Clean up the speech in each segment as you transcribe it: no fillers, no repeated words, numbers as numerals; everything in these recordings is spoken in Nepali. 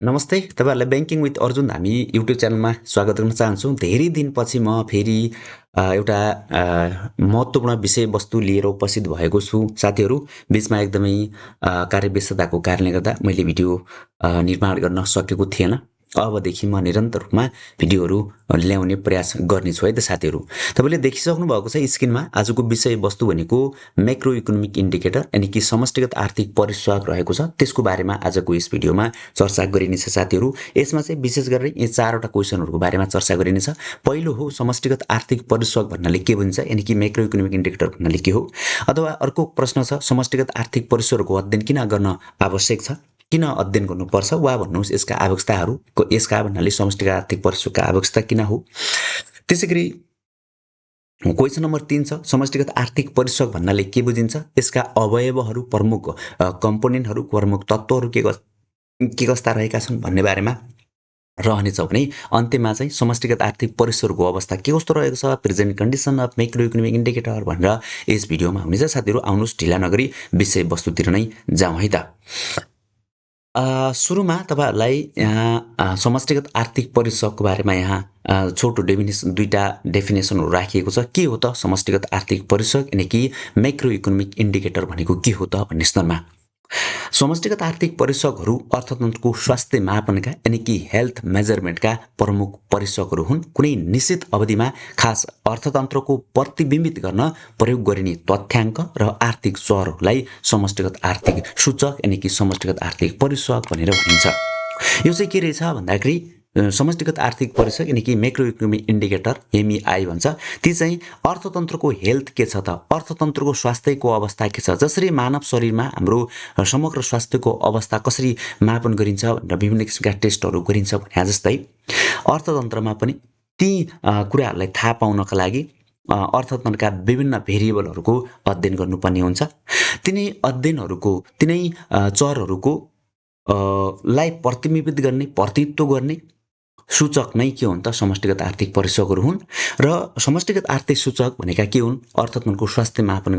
नमस्ते तपाईँहरूलाई ब्याङ्किङ विथ अर्जुन हामी युट्युब च्यानलमा स्वागत गर्न चाहन्छु। धेरै दिनपछि म फेरि एउटा महत्त्वपूर्ण विषयवस्तु लिएर उपस्थित भएको छु। साथीहरू बिचमा एकदमै कार्यव्यस्तताको कारणले गर्दा मैले भिडियो निर्माण गर्न सकेको थिएन। अबदेखि म निरन्तर रूपमा भिडियोहरू ल्याउने प्रयास गर्नेछु है त साथीहरू। तपाईँले देखिसक्नु भएको छ स्क्रिनमा आजको विषयवस्तु भनेको मैक्रो इकोनोमिक इन्डिकेटर यानि कि समष्टिगत आर्थिक परिसूचक रहेको छ। त्यसको बारेमा आजको यस भिडियोमा चर्चा गरिनेछ साथीहरू। यसमा चाहिँ विशेष गरेर यी चारवटा क्वेसनहरूको बारेमा चर्चा गरिनेछ। पहिलो हो समष्टिगत आर्थिक परिसूचक भन्नाले के बुझिन्छ यानि कि मैक्रो इकोनोमिक इन्डिकेटर भन्नाले के हो, अथवा अर्को प्रश्न छ समष्टिगत आर्थिक परिसूचकको अध्ययन किन गर्न आवश्यक छ, किन अध्ययन गर्नुपर्छ, वा भन्नुहोस् यसका आवश्यकताहरू। यसका भन्नाले समष्टिगत आर्थिक परिसूचकका आवश्यकता किन हो। त्यसैगरी क्वेसन नम्बर 3 छ समष्टिगत आर्थिक परिसूचक भन्नाले के बुझिन्छ, यसका अवयवहरू, प्रमुख कम्पोनेन्टहरू, प्रमुख तत्त्वहरू के कस्ता रहेका छन् भन्ने बारेमा रहनेछ भने अन्त्यमा चाहिँ समष्टिगत आर्थिक परिसूचकको अवस्था के कस्तो रहेको छ, present condition of macro economic indicator भनेर यस भिडियोमा हुनेछ। साथीहरू आउनुहोस् ढिला नगरी विषयवस्तुतिर नै जाउँ है त। सुरुमा तपाईँहरूलाई यहाँ समष्टिगत आर्थिक परिसूचकको बारेमा यहाँ छोटो दुईटा डेफिनेसनहरू राखिएको छ। के हो त समष्टिगत आर्थिक परिसूचक यानि कि मैक्रो इकोनोमिक इन्डिकेटर भनेको के हो त भन्ने सन्दर्भमा समष्टिगत आर्थिक परिसूचकहरू अर्थतन्त्रको स्वास्थ्य मापनका यानि कि हेल्थ मेजरमेन्टका प्रमुख परिसूचकहरू हुन्। कुनै निश्चित अवधिमा खास अर्थतन्त्रको प्रतिबिम्बित गर्न प्रयोग गरिने तथ्याङ्क र आर्थिक चरहरूलाई समष्टिगत आर्थिक सूचक यानि कि समष्टिगत आर्थिक परिसूचक भनेर भनिन्छ। यो चाहिँ के रहेछ भन्दाखेरि समष्टिगत आर्थिक परिसूचक यानि कि मैक्रो इकोनोमिक इन्डिकेटर एमइआई भन्छ। ती चाहिँ अर्थतन्त्रको हेल्थ के छ त, अर्थतन्त्रको स्वास्थ्यको अवस्था के छ, जसरी मानव शरीरमा हाम्रो समग्र स्वास्थ्यको अवस्था कसरी मापन गरिन्छ भनेर विभिन्न किसिमका टेस्टहरू गरिन्छ भने जस्तै अर्थतन्त्रमा पनि ती कुराहरूलाई थाहा पाउनका लागि अर्थतन्त्रका विभिन्न भेरिएबलहरूको अध्ययन गर्नुपर्ने हुन्छ। तिनै अध्ययनहरूको तिनै चरहरूको लाई प्रतिबिम्बित गर्ने, प्रतिनिधित्व गर्ने सूचक नै के हुन् त समष्टिगत आर्थिक परिसूचकहरू हुन्। र समष्टिगत आर्थिक सूचक भनेका के हुन्, अर्थतन्त्रको स्वास्थ्य मापन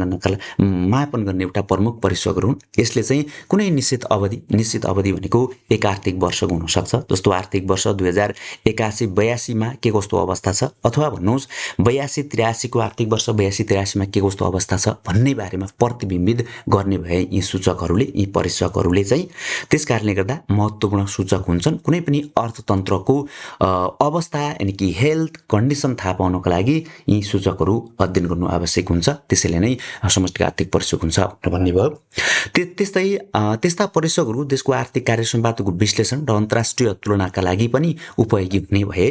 गर्ने एउटा प्रमुख परिसूचकहरू हुन्। यसले चाहिँ कुनै निश्चित अवधि भनेको एक आर्थिक वर्षको हुनसक्छ। जस्तो आर्थिक वर्ष 2081-82मा के कस्तो अवस्था छ, अथवा भन्नुहोस् 82-83को आर्थिक वर्ष 82-83मा के कस्तो अवस्था छ भन्ने बारेमा प्रतिबिम्बित गर्ने भए यी सूचकहरूले, यी परिसूचकहरूले चाहिँ त्यस कारणले गर्दा महत्त्वपूर्ण सूचक हुन्छन्। कुनै पनि अर्थतन्त्रको अवस्था यानि कि हेल्थ कन्डिसन थाहा पाउनको लागि यी सूचकहरू अध्ययन गर्नु आवश्यक हुन्छ। त्यसैले नै समष्टिगत आर्थिक परिसूचक हुन्छ भन्ने भयो। त्यस्ता परिसूचकहरू देशको आर्थिक कार्यसम्पादको विश्लेषण र अन्तर्राष्ट्रिय तुलनाका लागि पनि उपयोगी हुने भए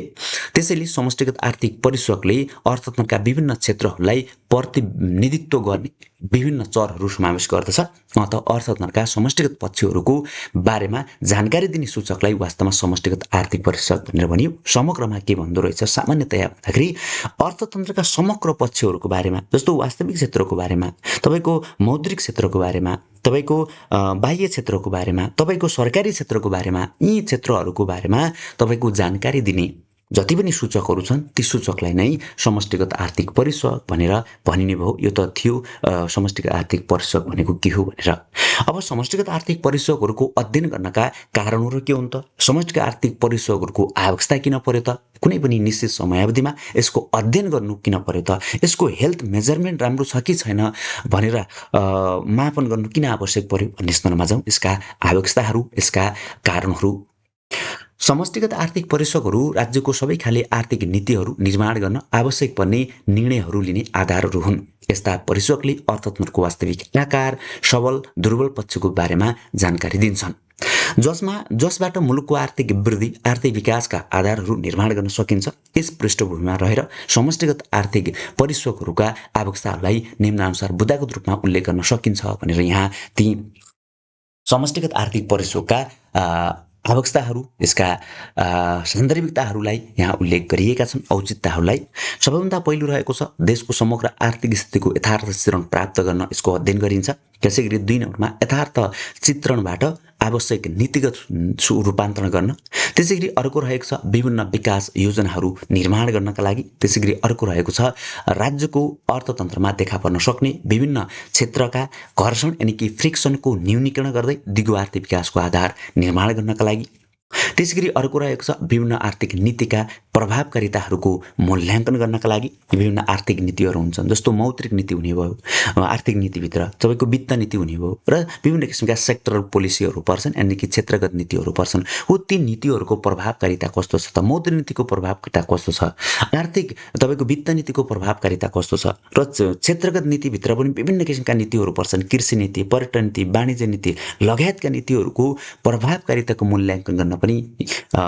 त्यसैले समष्टिगत आर्थिक परिसूचकले अर्थतन्त्रका विभिन्न क्षेत्रहरूलाई प्रतिनिधित्व गर्ने विभिन्न चरहरू समावेश गर्दछ। त अर्थतन्त्रका समष्टिगत पक्षहरूको बारेमा जानकारी दिने सूचकलाई वास्तवमा समष्टिगत आर्थिक परिसूचक भनेर भनियो। समग्रमा के भन्दो रहेछ सामान्यतया भन्दाखेरि अर्थतन्त्रका समग्र पक्षहरूको बारेमा, जस्तो वास्तविक क्षेत्रको बारेमा, तपाईँको मौद्रिक क्षेत्रको बारेमा, तपाईँको बाह्य क्षेत्रको बारेमा, तपाईँको सरकारी क्षेत्रको बारेमा, यी क्षेत्रहरूको बारेमा तपाईँको जानकारी दिने जति पनि सूचकहरू छन् ती सूचकलाई नै समष्टिगत आर्थिक परिसूचक भनेर भनिने भयो। यो त थियो समष्टिगत आर्थिक परिसूचक भनेको के हो भनेर। अब समष्टिगत आर्थिक परिसूचकहरूको अध्ययन गर्नका कारणहरू के हुन् त, समष्टिगत आर्थिक परिसूचकहरूको आवश्यकता किन पर्यो त, कुनै पनि निश्चित समयावधिमा यसको अध्ययन गर्नु किन पर्यो त, यसको हेल्थ मेजरमेन्ट राम्रो छ कि छैन भनेर मापन गर्नु किन आवश्यक पर्यो भन्ने सन्दर्भमा जाउँ। यसका आवश्यकताहरू, यसका कारणहरू। समष्टिगत आर्थिक परिसूचकहरू राज्यको सबै खाले आर्थिक नीतिहरू निर्माण गर्न आवश्यक पर्ने निर्णयहरू लिने आधारहरू हुन्। यस्ता परिसूचकले अर्थतन्त्रको वास्तविक आकार, सबल, दुर्बल पक्षको बारेमा जानकारी दिन्छन्, जसबाट मुलुकको आर्थिक वृद्धि, आर्थिक विकासका आधारहरू निर्माण गर्न सकिन्छ। यस पृष्ठभूमिमा रहेर समष्टिगत आर्थिक परिसूचकहरूका आवश्यकताहरूलाई निम्नानुसार बुदागत रूपमा उल्लेख गर्न सकिन्छ भनेर यहाँ ती समष्टिगत आर्थिक परिसूचकका आवश्यकताहरू, यसका सान्दर्भिकताहरूलाई यहाँ उल्लेख गरिएका छन्, औचित्यताहरूलाई। सबैभन्दा पहिलो रहेको छ देशको समग्र आर्थिक स्थितिको यथार्थ चित्रण प्राप्त गर्न यसको अध्ययन गरिन्छ। त्यसैगरी 2 नम्बरमा यथार्थ चित्रणबाट आवश्यक नीतिगत रूपान्तरण गर्न। त्यसैगरी अर्को रहेको छ विभिन्न विकास योजनाहरू निर्माण गर्नका लागि। त्यसैगरी अर्को रहेको छ राज्यको अर्थतन्त्रमा देखा पर्न सक्ने विभिन्न क्षेत्रका घर्षण यानि कि फ्रिक्सनको न्यूनीकरण गर्दै दिगो आर्थिक विकासको आधार निर्माण गर्नका लागि। त्यसैगरी अर्को रहेको छ विभिन्न आर्थिक नीतिका प्रभावकारिताहरूको मूल्याङ्कन गर्नका लागि विभिन्न आर्थिक नीतिहरू हुन्छन्, जस्तो मौद्रिक नीति हुने भयो, आर्थिक नीतिभित्र तपाईँको वित्त नीति हुने भयो र विभिन्न किसिमका सेक्टरल पोलिसीहरू पर्छन्, यानि कि क्षेत्रगत नीतिहरू पर्छन्। हो ती नीतिहरूको प्रभावकारिता कस्तो छ त, मौद्रिक नीतिको प्रभावकारिता कस्तो छ, आर्थिक तपाईँको वित्त नीतिको प्रभावकारिता कस्तो छ र क्षेत्रगत नीतिभित्र पनि विभिन्न किसिमका नीतिहरू पर्छन्, कृषि नीति, पर्यटन नीति, वाणिज्य नीति लगायतका नीतिहरूको प्रभावकारिताको मूल्याङ्कन गर्न पनि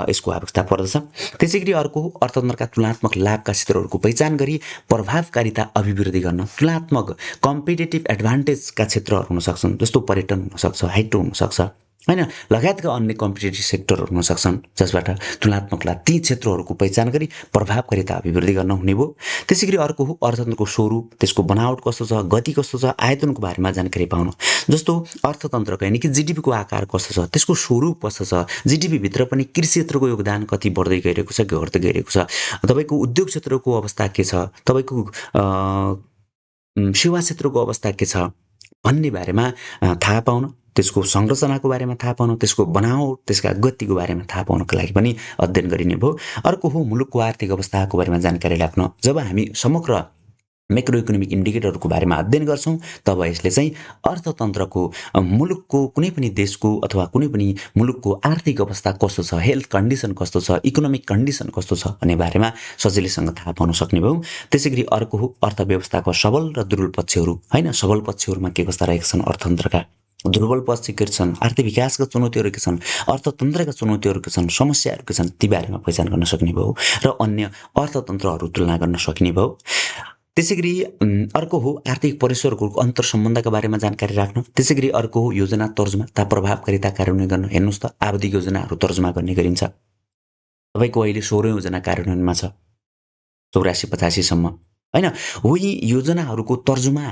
यसको आवश्यकता पर्दछ। त्यसैगरी अर्को अर्थतन्त्रका तुलनात्मक लाभका क्षेत्रहरूको पहिचान गरी प्रभावकारिता अभिवृद्धि गर्न तुलनात्मक कम्पिटेटिभ एडभान्टेजका क्षेत्रहरू हुन सक्छन्, जस्तो पर्यटन हुनसक्छ, हाइड्रो हुनसक्छ हैन, लगायतका अन्य कम्पिटेटिभ सेक्टरहरू हुन सक्छन् जसबाट तुलनात्मक लाभ ती क्षेत्रहरूको पहिचान गरी प्रभावकारिता अभिवृद्धि गर्न हुने भयो। त्यसैगरी अर्को हो अर्थतन्त्रको स्वरूप, त्यसको बनावट कस्तो छ, गति कस्तो छ, आयतनको बारेमा जानकारी पाउनु, जस्तो अर्थतन्त्रको यानि कि जीडीपीको आकार कस्तो छ, त्यसको स्वरूप कस्तो छ, जीडीपीभित्र पनि कृषि क्षेत्रको योगदान कति बढ्दै गइरहेको छ, घट्दै गइरहेको छ, तपाईँको उद्योग क्षेत्रको अवस्था के छ, तपाईँको सेवा क्षेत्रको अवस्था के छ भन्ने बारेमा थाहा पाउन, त्यसको संरचनाको बारेमा थाहा पाउन, त्यसको बनावट, त्यसका गतिको बारेमा थाहा पाउनको लागि पनि अध्ययन गरिने भयो। अर्को हो मुलुकको आर्थिक अवस्थाको बारेमा जानकारी राख्न। जब हामी समग्र मैक्रो इकोनोमिक इन्डिकेटरको बारेमा अध्ययन गर्छौँ तब यसले चाहिँ अर्थतन्त्रको मुलुकको कुनै पनि देशको अथवा कुनै पनि मुलुकको आर्थिक अवस्था कस्तो छ, हेल्थ कन्डिसन कस्तो छ, इकोनोमिक कन्डिसन कस्तो छ भन्ने बारेमा सजिलैसँग थाहा पाउन सक्ने भयौँ। त्यसैगरी अर्को हो अर्थव्यवस्थाको सबल र दुर्बल पक्षहरू हैन, सबल पक्षहरूमा के कस्ता रहेका छन् अर्थतन्त्रका, दुर्बल पक्ष के छन्, आर्थिक विकासका चुनौतीहरू के छन्, अर्थतन्त्रका चुनौतीहरू के छन्, समस्याहरू के छन्, ती बारेमा पहिचान गर्न सक्ने भयो र अन्य अर्थतन्त्रहरू तुलना गर्न सकिने भयो। त्यसैगरी अर्को हो आर्थिक परिसरको अन्तर सम्बन्धका बारेमा जानकारी राख्न। त्यसैगरी अर्को हो योजना तर्जुमा तथा प्रभावकारिता कार्यान्वयन गर्न। हेर्नुहोस् त आवधिक योजनाहरू तर्जुमा गर्ने गरिन्छ, तपाईँको अहिले 16औं योजना कार्यान्वयनमा छ 84-85 सम्म हैन। हो यी योजनाहरूको तर्जुमा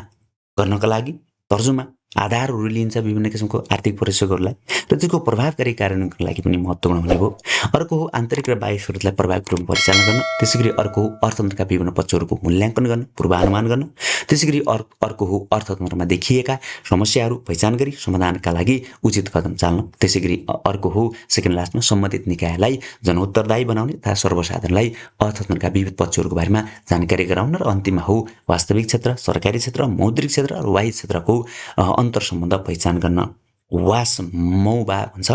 गर्नका लागि तर्जुमा आधारहरू लिइन्छ विभिन्न किसिमको आर्थिक परिसरहरूलाई र त्यसको प्रभावकारी कार्यान्वयनको लागि पनि महत्त्वपूर्ण हुने भयो। अर्को हो आन्तरिक र बाह्य स्रोतलाई प्रभावित रूपमा परिचालन गर्न। त्यसैगरी अर्को हो अर्थतन्त्रका विभिन्न पक्षहरूको मूल्याङ्कन गर्न, पूर्वानुमान गर्न। त्यसैगरी अर्को हो अर्थतन्त्रमा देखिएका समस्याहरू पहिचान गरी समाधानका लागि उचित कदम चाल्न। त्यसैगरी अर्को हो सेकेन्ड लास्टमा सम्बन्धित निकायलाई जनउत्तरदायी बनाउने तथा सर्वसाधारणलाई अर्थतन्त्रका विविध पक्षहरूको बारेमा जानकारी गराउन। र अन्तिममा हो वास्तविक क्षेत्र, सरकारी क्षेत्र, मौद्रिक क्षेत्र र बाह्य क्षेत्रको अन्तर सम्बन्ध पहिचान गर्न, वासमौवा भन्छ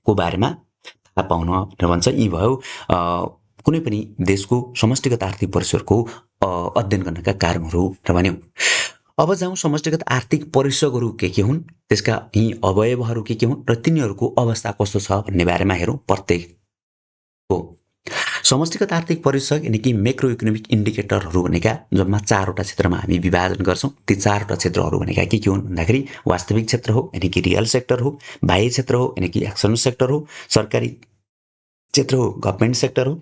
को बारेमा थाहा पाउन भन्छ। यी भयो कुनै पनि देशको समष्टिगत आर्थिक परिसरको अध्ययन गर्नका कारणहरू र भन्यौँ। अब जाउँ समष्टिगत आर्थिक परिसरहरू के हुन्, त्यसका यी अवयवहरू के हुन् र तिनीहरूको अवस्था कस्तो छ भन्ने बारेमा हेरौँ। प्रत्येकको समष्टिगत आर्थिक परिसर यानि कि मैक्रो इकोनोमिक इन्डिकेटरहरू भनेका जम्मा 4वटा क्षेत्रमा हामी विभाजन गर्छौँ। ती 4वटा क्षेत्रहरू भनेका के हुन् भन्दाखेरि वास्तविक क्षेत्र हो यानि कि रियल सेक्टर हो, बाह्य क्षेत्र हो यानि कि एक्सटर्नल सेक्टर हो, सरकारी क्षेत्र हो गभर्नमेन्ट सेक्टर हो,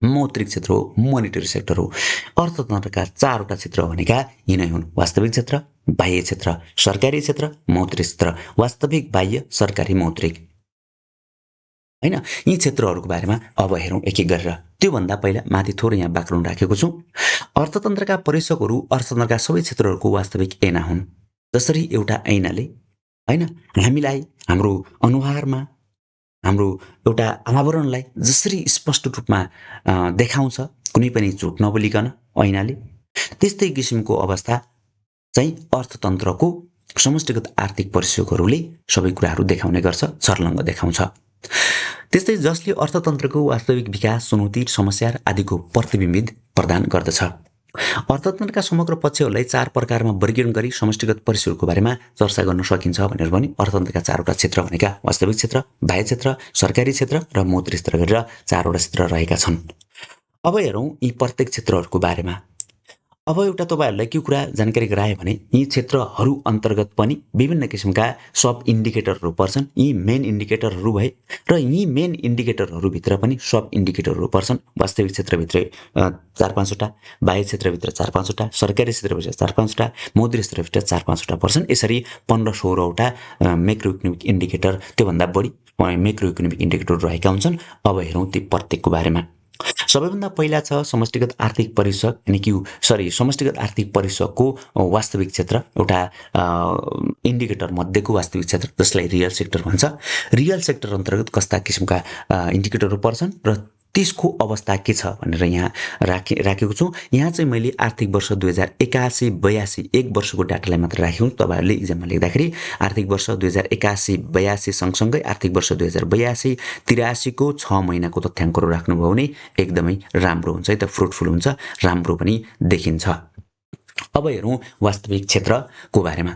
मौद्रिक क्षेत्र हो मोनिटरी सेक्टर हो। अर्थतन्त्रका 4वटा क्षेत्र भनेका यिनै हुन्, वास्तविक क्षेत्र, बाह्य क्षेत्र, सरकारी क्षेत्र, मौद्रिक क्षेत्र, वास्तविक, बाह्य, सरकारी, मौद्रिक हैन। यी क्षेत्रहरूको बारेमा अब हेरौँ एक एक गरेर। त्योभन्दा पहिला माथि थोरै यहाँ ब्याकग्राउन्ड राखेको छु। अर्थतन्त्रका परिसरहरू अर्थतन्त्रका सबै क्षेत्रहरूको वास्तविक ऐना हुन्। जसरी एउटा ऐनाले हैन हामीलाई हाम्रो अनुहारमा हाम्रो एउटा आवरणलाई जसरी स्पष्ट रूपमा देखाउँछ कुनै पनि झुट नबोलिकन ऐनाले, त्यस्तै किसिमको अवस्था चाहिँ अर्थतन्त्रको समष्टिगत आर्थिक परिसरहरूले सबै कुराहरू देखाउने गर्छ, छर्लङ्ग देखाउँछ। त्यस्तै जसले अर्थतन्त्रको वास्तविक विकास, चुनौती, समस्या आदिको प्रतिबिम्बित प्रदान गर्दछ। अर्थतन्त्रका समग्र पक्षहरूलाई 4 प्रकारमा वर्गीकरण गरी समष्टिगत परिसरको बारेमा चर्चा गर्न सकिन्छ भनेर भने अर्थतन्त्रका 4वटा क्षेत्र भनेका वास्तविक क्षेत्र, बाह्य क्षेत्र, सरकारी क्षेत्र र मौद्रिक क्षेत्र गरेर 4वटा क्षेत्र रहेका छन्। अब हेरौँ यी प्रत्येक क्षेत्रहरूको बारेमा। अब एउटा तपाईहरुलाई के कुरा जानकारी गराए भने यी क्षेत्रहरू अन्तर्गत पनि विभिन्न किसिमका सब इन्डिकेटरहरू पर्छन्। यी मेन इन्डिकेटरहरू भए र यी मेन इन्डिकेटरहरू भित्र पनि सब इन्डिकेटरहरू पर्छन्। वास्तविक क्षेत्रभित्र 4-5 वटा, बाह्य क्षेत्रभित्र 4-5 वटा, सरकारी क्षेत्रभित्र 4-5 वटा, मौद्रिक क्षेत्रभित्र 4-5 वटा पर्छन्। यसरी 15-16 वटा मैक्रो इकोनोमिक इन्डिकेटर, त्योभन्दा बढी मैक्रो इकोनोमिक इन्डिकेटर रहेका हुन्छन्। अब हेरौँ ती प्रत्येकको बारेमा। सबैभन्दा पहिला छ समष्टिगत आर्थिक परिषद यानि कि समष्टिगत आर्थिक परिषदको वास्तविक क्षेत्र एउटा इन्डिकेटर मध्येको वास्तविक क्षेत्र जसलाई रियल सेक्टर भन्छ। रियल सेक्टर अन्तर्गत कस्ता किसिमका इन्डिकेटरहरू पर्छन् र त्यसको अवस्था के छ भनेर यहाँ राखेको छु। यहाँ चाहिँ मैले आर्थिक वर्ष 2081-82 एक वर्षको डाटालाई मात्र राखेको छु। तपाईँहरूले इक्जाममा लेख्दाखेरि आर्थिक वर्ष 2081-82 सँगसँगै आर्थिक वर्ष 2082-83 को 6 महिनाको तथ्याङ्कहरू राख्नुभयो भने एकदमै राम्रो हुन्छ है त, फ्रुटफुल हुन्छ, राम्रो पनि देखिन्छ। अब हेरौँ वास्तविक क्षेत्रको बारेमा।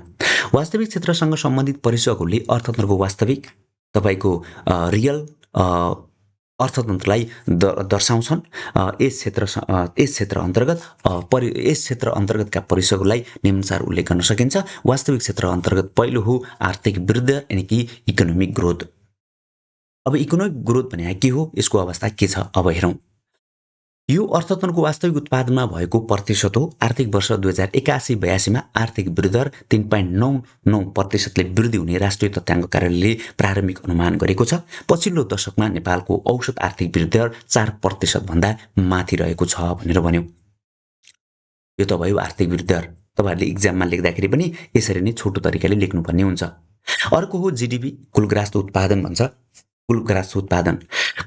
वास्तविक क्षेत्रसँग सम्बन्धित परिषदहरूले अर्थतन्त्रको वास्तविक तपाईँको रियल अर्थतन्त्रलाई दर्शाउँछन्। यस क्षेत्र अन्तर्गतका परिषदहरूलाई निम्नानुसार उल्लेख गर्न सकिन्छ। वास्तविक क्षेत्र अन्तर्गत पहिलो हो आर्थिक वृद्धि यानि कि इकोनोमिक ग्रोथ। अब इकोनोमिक ग्रोथ भने के हो, यसको अवस्था के छ अब हेरौँ। यो अर्थतन्त्रको वास्तविक उत्पादनमा भएको प्रतिशत हो। आर्थिक वर्ष 2081-82 मा आर्थिक वृद्धि दर 3.99% वृद्धि हुने राष्ट्रिय तथ्याङ्क कार्यालयले प्रारम्भिक अनुमान गरेको छ। पछिल्लो दशकमा नेपालको औसत आर्थिक वृद्धि दर 4% भन्दा माथि रहेको छ भनेर भन्यो। यो त भयो आर्थिक वृद्धि दर। तपाईहरुले इक्जाममा लेख्दाखेरि पनि यसरी नै छोटो तरिकाले लेख्नुपर्ने हुन्छ। अर्को हो जीडीपी, कुलग्रास उत्पादन भन्छ। कुलग्रास उत्पादन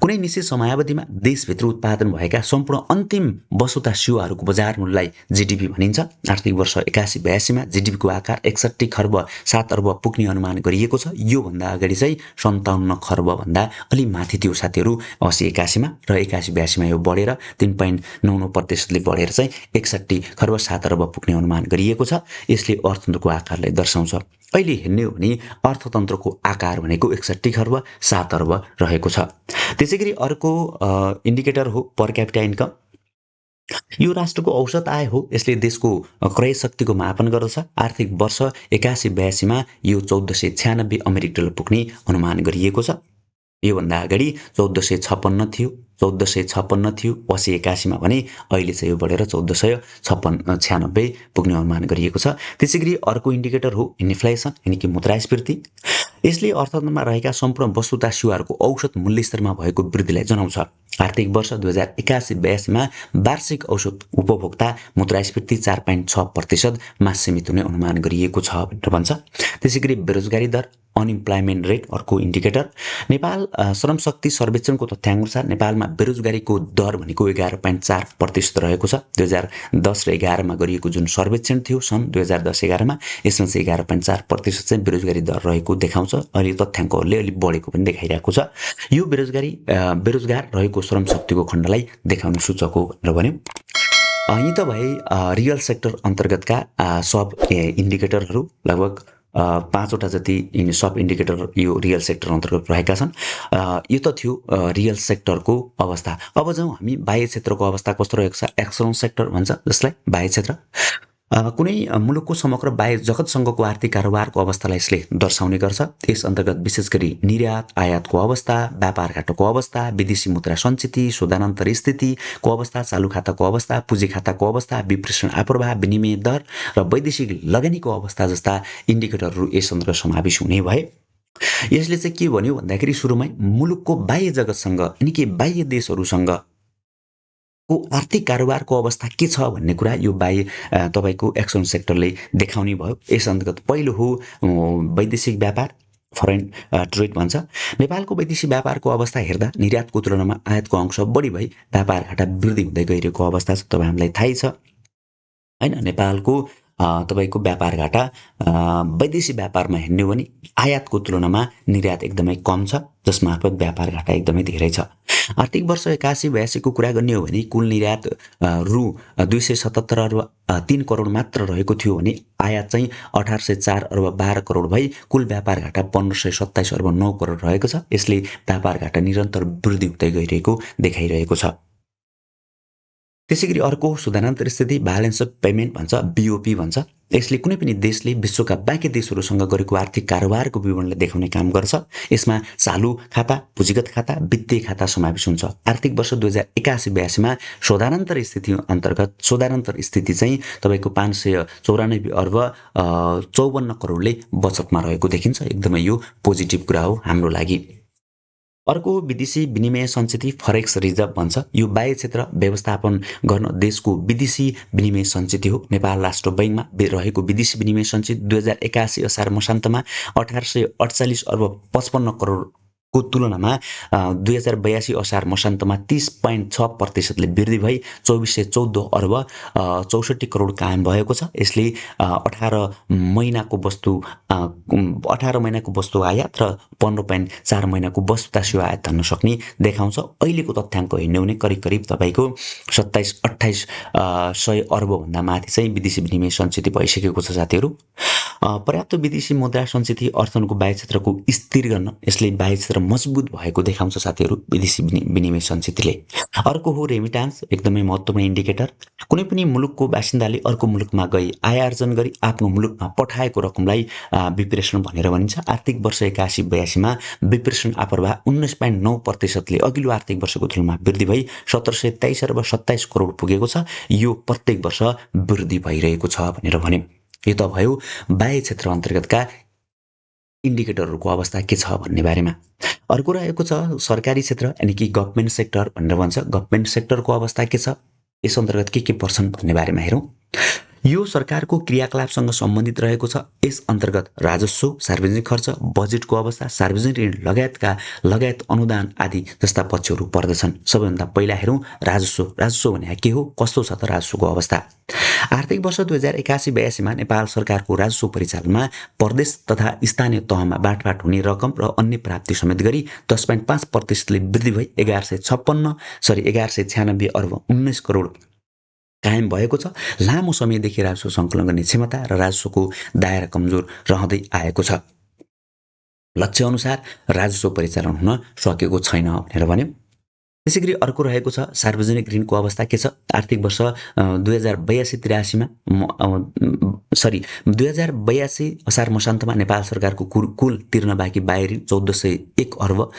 कुनै निश्चित समयावधिमा देशभित्र उत्पादन भएका सम्पूर्ण अन्तिम वस्तुता सेवाहरूको बजार मूल्यलाई जीडीपी भनिन्छ। आर्थिक वर्ष 81-82 मा जीडीपीको आकार 61 खर्ब 7 अर्ब पुग्ने अनुमान गरिएको छ। यो भन्दा अगाडि चाहिँ 57 खर्ब भन्दा अलि माथि थियो साथीहरू 80-81 मा, र 81-82 मा यो बढेर 3.99% ले बढेर चाहिँ 61 खर्ब 7 अर्ब पुग्ने अनुमान गरिएको छ। यसले अर्थतन्त्रको आकारलाई दर्शाउँछ। अहिले हेर्ने हो भने अर्थतन्त्रको आकार भनेको 61 खर्ब 7 अर्ब रहेको छ। त्यसैगरी अर्को इन्डिकेटर हो पर क्यापिटा इन्कम। यो राष्ट्रको औसत आय हो। यसले देशको क्रय शक्तिको मापन गर्दछ। आर्थिक वर्ष 81-82 मा यो 1496 अमेरिकी डलर पुग्ने अनुमान गरिएको छ। योभन्दा अगाडि 1456 थियो 80-81 मा भने अहिले चाहिँ यो बढेर 1496 पुग्ने अनुमान गरिएको छ। त्यसैगरी अर्को इन्डिकेटर हो इन्फ्लेसन यानि कि मुद्रास्फीति। यसले अर्थतन्त्रमा रहेका सम्पूर्ण वस्तुता सेवाहरूको औसत मूल्य स्तरमा भएको वृद्धिलाई जनाउँछ। आर्थिक वर्ष 2081-82 मा वार्षिक औसत उपभोक्ता मुद्रास्फीति 4.6% मा सीमित हुने अनुमान गरिएको छ भनेर भन्छ। त्यसैगरी बेरोजगारी दर अनइम्प्लोइमेन्ट रेट अर्को इन्डिकेटर। नेपाल श्रमशक्ति सर्वेक्षणको तथ्याङ्कअनुसार नेपालमा बेरोजगारीको दर भनेको 11.4% रहेको छ। 2010 र 11 मा गरिएको जुन सर्वेक्षण थियो सन् 2010-11 मा, यसमा चाहिँ 11.4% चाहिँ बेरोजगारी दर रहेको देखाउँछ। अहिले तथ्याङ्कहरूले अलि बढेको पनि देखाइरहेको छ। यो बेरोजगार रहेको श्रमशक्तिको खण्डलाई देखाउने सूचक हो भनेर भन्यो। यी त भए रियल सेक्टर अन्तर्गतका सब इन्डिकेटरहरू। लगभग 5वटा जति सब इन्डिकेटर यो रियल सेक्टर अन्तर्गत रहेका छन्। यो त थियो रियल सेक्टरको अवस्था। अब जाउँ हामी बाह्य क्षेत्रको अवस्था कस्तो रहेको छ। एक्सटर्नल सेक्टर भन्छ जसलाई बाह्य क्षेत्र। कुनै मुलुकको समग्र बाह्य जगतसँगको आर्थिक कारोबारको अवस्थालाई यसले दर्शाउने गर्छ। यस अन्तर्गत विशेष गरी निर्यात आयातको अवस्था, व्यापार घाटाको अवस्था, विदेशी मुद्रा सञ्चिति, शोधानन्तर स्थितिको अवस्था, चालु खाताको अवस्था, पुँजी खाताको अवस्था, विप्रेषण आप्रवाह, विनिमय दर र वैदेशिक लगानीको अवस्था जस्ता इन्डिकेटरहरू यस अन्तर्गत समावेश हुने भए। यसले चाहिँ के भन्यो भन्दाखेरि सुरुमै मुलुकको बाह्य जगतसँग यानि कि बाह्य देशहरूसँग को आर्थिक कारोबारको अवस्था के छ भन्ने कुरा यो बाह्य तपाईको एक्सटर्नल सेक्टरले देखाउने भयो। यस अन्तर्गत पहिलो हो वैदेशिक व्यापार, फरेन ट्रेड भन्छ। नेपालको वैदेशिक व्यापारको अवस्था हेर्दा निर्यातको तुलनामा आयातको अंश बढी भई व्यापार घाटा वृद्धि हुँदै गइरहेको अवस्था छ। तपाईँ हामीलाई थाहै छ हैन। नेपालको तपाईको व्यापार घाटा वैदेशिक व्यापारमा हेर्ने हो भने आयातको तुलनामा निर्यात एकदमै कम छ, जसमार्फत व्यापार घाटा एकदमै धेरै छ। आर्थिक वर्ष 81-82 को कुरा गर्ने हो भने कुल निर्यात रु 277 अर्ब 3 करोड मात्र रहेको थियो भने आयात चाहिँ 1804 अर्ब 12 करोड भई कुल व्यापार घाटा 1527 अर्ब 9 करोड रहेको छ। यसले व्यापार घाटा निरन्तर वृद्धि हुँदै गइरहेको देखाइरहेको छ। त्यसैगरी अर्को शोधानन्तर स्थिति ब्यालेन्स अफ पेमेन्ट भन्छ, बीओपी भन्छ। यसले कुनै पनि देशले विश्वका बाँकी देशहरूसँग गरेको आर्थिक कारोबारको विवरणलाई देखाउने काम गर्छ। यसमा चालु खाता, पुँजीगत खाता, वित्तीय खाता समावेश हुन्छ। आर्थिक वर्ष 2081-82 मा शोधानन्तर स्थिति चाहिँ तपाईको 594 अर्ब 54 करोडले बचतमा रहेको देखिन्छ। एकदमै यो पोजिटिभ कुरा हो हाम्रो लागि। अर्को विदेशी विनिमय सञ्चित फरेक्स रिजर्भ भन्छ। यो बाह्य क्षेत्र व्यवस्थापन गर्न देशको विदेशी विनिमय सञ्चित हो। नेपाल राष्ट्र बैङ्कमा रहेको विदेशी विनिमय सञ्चित 2081 असार मसान्तमा 1848 अर्ब 55 करोडको तुलनामा 2082 असार मसान्तमा 30.6% वृद्धि भई 2414 अर्ब 64 करोड कायम भएको छ। यसले 18 महिनाको वस्तु आयात र 15.4 महिनाको वस्तुता सेवा आयात गर्न सक्ने देखाउँछ। अहिलेको तथ्याङ्क हेर्ने हो भने करिब तपाईँको 27-28 अर्बभन्दा माथि चाहिँ विदेशी विनिमय सञ्चित भइसकेको छ साथीहरू। पर्याप्त विदेशी मुद्रा सञ्चित अर्थनको बाह्य क्षेत्रको स्थिर गर्न यसले बाह्य क्षेत्र मजबुत भएको देखाउँछ साथीहरू विदेशी विनिमय सञ्चितले। अर्को हो रेमिटान्स, एकदमै महत्त्वपूर्ण इन्डिकेटर। कुनै पनि मुलुकको बासिन्दाले अर्को मुलुकमा गई आय आर्जन गरी आफ्नो मुलुकमा पठाएको रकमलाई विप्रेषण भनेर भनिन्छ। आर्थिक वर्ष 81-82मा विप्रेषण आप्रवाह 19.9%ले अघिल्लो आर्थिक वर्षको तुलनामा वृद्धि भई 1723 अर्ब 27 करोड पुगेको छ। यो प्रत्येक वर्ष वृद्धि भइरहेको छ भनेर भन्यो। यो त भयो बाह्य क्षेत्र अन्तर्गतका इन्डिकेटरहरूको अवस्था के छ भन्ने बारेमा। अर्को रहेको छ सरकारी क्षेत्र यानि कि गभर्मेन्ट सेक्टर भनेर भन्छ। गभर्मेन्ट सेक्टरको अवस्था के छ, यस अन्तर्गत के पर्छन् भन्ने बारेमा हेरौँ। यो सरकारको क्रियाकलापसँग सम्बन्धित रहेको छ। यस अन्तर्गत राजस्व, सार्वजनिक खर्च, बजेटको अवस्था, सार्वजनिक ऋण लगायत अनुदान आदि जस्ता पक्षहरू पर्दछन्। सबैभन्दा पहिला हेरौँ राजस्व। राजस्व भने के हो, कस्तो छ त राजस्वको अवस्था। आर्थिक वर्ष 2081-82मा नेपाल सरकारको राजस्व परिचालनमा प्रदेश तथा स्थानीय तहमा बाँडफाट हुने रकम र अन्य प्राप्ति समेत गरी 10.5%ले वृद्धि भई 1196 अर्ब 19 करोड कायम भएको छ। लामो समयदेखि राजस्व सङ्कलन गर्ने क्षमता र राजस्वको दायरा कमजोर रहँदै आएको छ। लक्ष्य अनुसार राजस्व परिचालन हुन सकेको छैन भनेर भन्यो। त्यसैगरी अर्को रहेको छ सार्वजनिक ऋणको अवस्था के छ। आर्थिक वर्ष 2082 असार मसान्तमा नेपाल सरकारको कुल तिर्न बाँकी बाह्य ऋण 1401 अर्ब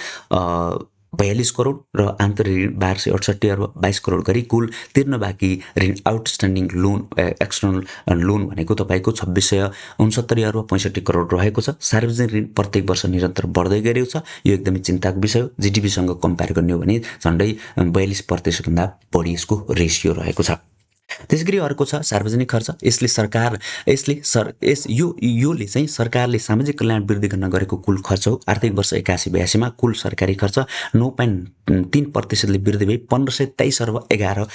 42 करोड र आन्तरिक ऋण 1268 अर्ब 22 करोड गरी कुल तिर्न बाँकी ऋण आउटस्ट्यान्डिङ लोन एक्सटर्नल लोन भनेको तपाईँको 2669 अर्ब 65 करोड रहेको छ। सार्वजनिक ऋण प्रत्येक वर्ष निरन्तर बढ्दै गएको छ। यो एकदमै चिन्ताको विषय हो। जिडिपीसँग कम्पेयर गर्ने हो भने झन्डै 42% भन्दा बढी यसको रेसियो रहेको छ। त्यसैगरी अर्को छ सार्वजनिक खर्च। योले चाहिँ सरकारले सामाजिक कल्याण वृद्धि गर्न गरेको कुल खर्च हो। आर्थिक वर्ष 81-82मा कुल सरकारी खर्च 9.3%ले वृद्धि भई 1523 अर्ब 11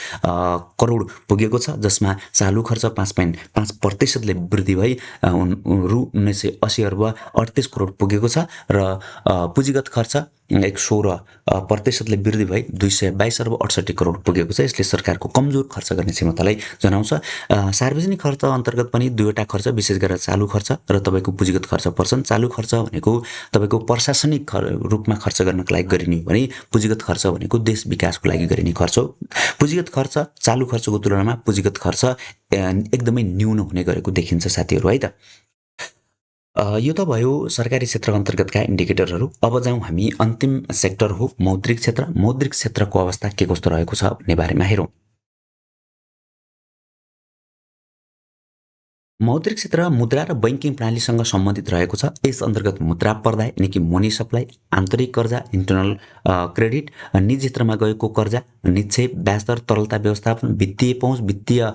करोड पुगेको छ, जसमा चालु खर्च 5.5%ले वृद्धि भई रु 1980 अर्ब 38 करोड पुगेको छ र पुँजीगत खर्च 16%ले वृद्धि भई 222 अर्ब 68 करोड पुगेको छ। यसले सरकारको कमजोर खर्च गर्ने क्षमतालाई जनाउँछ। सार्वजनिक खर्च अन्तर्गत पनि दुईवटा खर्च विशेष गरेर चालु खर्च र तपाईँको पुँजीगत खर्च पर्छन्। चालु खर्च भनेको तपाईँको प्रशासनिक रूपमा खर्च गर्नको लागि गरिने हो भने पुँजीगत खर्च भनेको देश विकासको लागि गरिने खर्च हो। पुँजीगत खर्च चालु खर्चको तुलनामा पुँजीगत खर्च एकदमै न्यून हुने गरेको देखिन्छ साथीहरू है त। यो त भयो सरकारी क्षेत्र अन्तर्गतका इन्डिकेटरहरू। अब जाउँ हामी अन्तिम सेक्टर हो मौद्रिक क्षेत्र। मौद्रिक क्षेत्रको अवस्था के कस्तो रहेको छ भन्ने बारेमा हेरौँ। मौद्रिक क्षेत्र मुद्रा र बैङ्किङ प्रणालीसँग सम्बन्धित रहेको छ। यस अन्तर्गत मुद्रा प्रदाय यानि कि मनी सप्लाई, आन्तरिक कर्जा इन्टरनल क्रेडिट, निजी क्षेत्रमा गएको कर्जा, निक्षेप, ब्याजदर, तरलता व्यवस्थापन, वित्तीय पहुँच, वित्तीय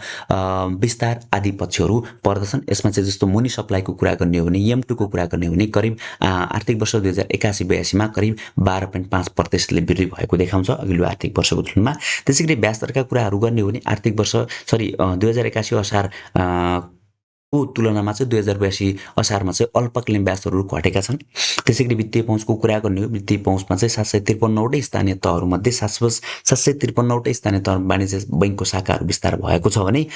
विस्तार आदि पक्षहरू पर्दछन्। यसमा चाहिँ जस्तो मनी सप्लाईको कुरा गर्ने हो भने M2 को कुरा गर्ने हो भने करिब आर्थिक वर्ष 2081-82मा करिब 12.5%ले वृद्धि भएको देखाउँछ अघिल्लो आर्थिक वर्षको तुलनामा। त्यसैगरी ब्याजदरका कुराहरू गर्ने हो भने आर्थिक वर्ष 2081 असार को तुलनामा चाहिँ 2082 असारमा चाहिँ अल्पकालीन ब्याजदरहरू घटेका छन्। त्यसैगरी वित्तीय पहुँचको कुरा गर्ने हो, वित्तीय पहुँचमा चाहिँ 753वटै स्थानीय तहहरूमध्ये 753वटै स्थानीय तह वाणिज्य बैङ्कको शाखाहरू विस्तार भएको छ भने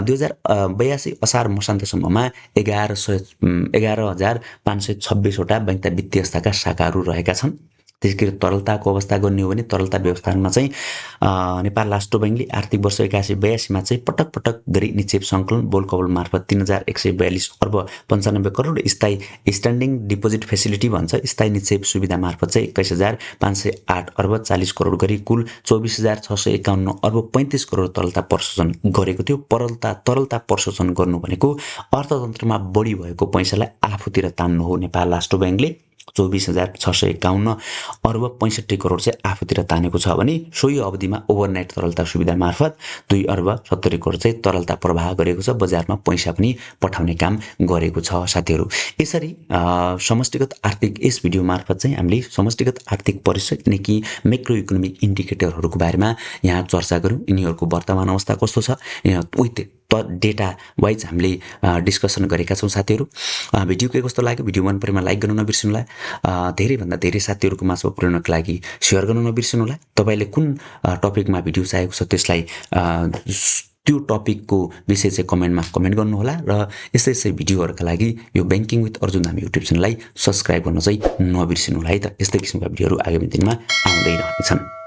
2082 असार मसान्तसम्ममा 11,526वटा बैंक वित्तीय संस्थाका शाखाहरू रहेका छन्। त्यसैगरी तरलताको अवस्था गर्ने हो भने तरलता व्यवस्थापनमा चाहिँ नेपाल राष्ट्र बैङ्कले आर्थिक वर्ष 81-82मा चाहिँ पटक पटक गरी निक्षेप सङ्कलन बोलकबल मार्फत 3,142 अर्ब 95 करोड, स्थायी स्ट्यान्डिङ डिपोजिट फेसिलिटी भन्छ स्थायी निक्षेप सुविधा मार्फत चाहिँ 21,508 अर्ब 40 करोड गरी कुल 24,651 अर्ब 35 करोड तरलता प्रशोधन गरेको थियो। तरलता प्रशोधन गर्नु भनेको अर्थतन्त्रमा बढी भएको पैसालाई आफूतिर तान्नु हो नेपाल राष्ट्र बैङ्कले। 24,651 अर्ब 65 करोड चाहिँ आफूतिर तानेको छ भने सोही अवधिमा ओभरनाइट तरलता सुविधा मार्फत 2 अर्ब 70 करोड चाहिँ तरलता प्रवाह गरेको छ, बजारमा पैसा पनि पठाउने काम गरेको छ साथीहरू। यसरी समष्टिगत आर्थिक यस भिडियो मार्फत चाहिँ हामीले समष्टिगत आर्थिक परिषद यानि कि मैक्रो इकोनोमिक इन्डिकेटरहरूको बारेमा यहाँ चर्चा गऱ्यौँ। यिनीहरूको वर्तमान अवस्था कस्तो छ विथ डेटा वाइज हामीले डिस्कसन गरेका छौँ साथीहरू। भिडियो के कस्तो लाग्यो, भिडियो मन परेमा लाइक गर्नु नबिर्सिनु होला, धेरैभन्दा धेरै साथीहरूको माझमा पुर्याउनको लागि सेयर गर्नु नबिर्सिनु होला। तपाईँले कुन टपिकमा भिडियो चाहेको छ त्यसलाई त्यो टपिकको विषय चाहिँ कमेन्टमा कमेन्ट गर्नुहोला र यस्तै यस्तै भिडियोहरूका लागि यो banking with Arjun Dhami YouTube च्यानललाई सब्सक्राइब गर्न चाहिँ नबिर्सिनु होला है त। यस्तै किसिमका भिडियोहरू आगामी दिनमा आउँदै रहनेछन्।